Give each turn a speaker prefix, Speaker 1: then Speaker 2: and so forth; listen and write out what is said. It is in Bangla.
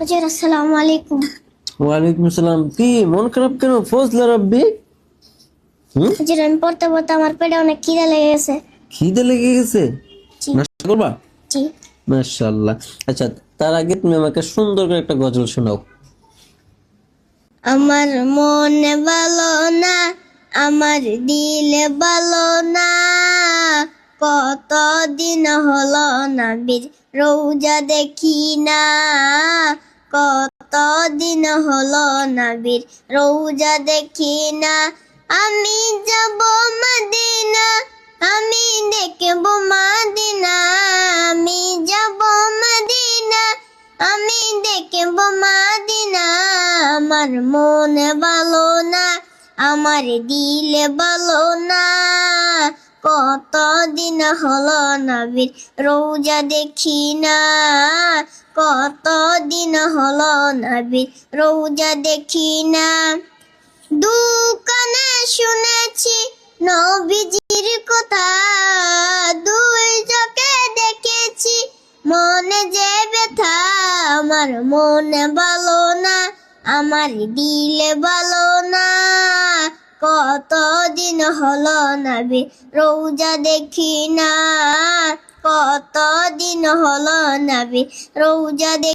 Speaker 1: হুজুর আসসালামু আলাইকুম।
Speaker 2: ওয়ালাইকুম আসসালাম। কি মন খারাপ কেন ফজলা রাব্বি?
Speaker 1: হুজুর আমি পড়তে পড়তে আমার পেটে অনেক খিদে লেগে গেছে।
Speaker 2: খিদে লেগে গেছে?
Speaker 1: জি
Speaker 2: নাস্তা করবা?
Speaker 1: জি।
Speaker 2: মাশাআল্লাহ। আচ্ছা, তার আগে তুমি আমাকে সুন্দর করে একটা গজল শোনাও।
Speaker 1: আমার মনে ভালো না, আমার দিলে ভালো না, কতদিন হলো নবীর রোজা দেখি না, কতদিন হলো নবীর রোজা দেখি না। আমি যাব মদিনা, আমি দেখব মদিনা, আমি যাব মদিনা, আমি দেখব মদিনা। আমার মনে ভালো না, আমার দিলে ভালো না, কতদিন হলো নবীর রোজা দেখি না, কতদিন হলো নবীর রোজা দেখি না। দোকানে শুনেছি নবীজির কথা, দুই চোখে দেখেছি মনে যে ব্যথা। আমার মনে ভালো না, আমার দিলে ভালো না, কতদিন হলো নবী রোজা দেখি না, কতদিন হলো নবী রোজা দেখি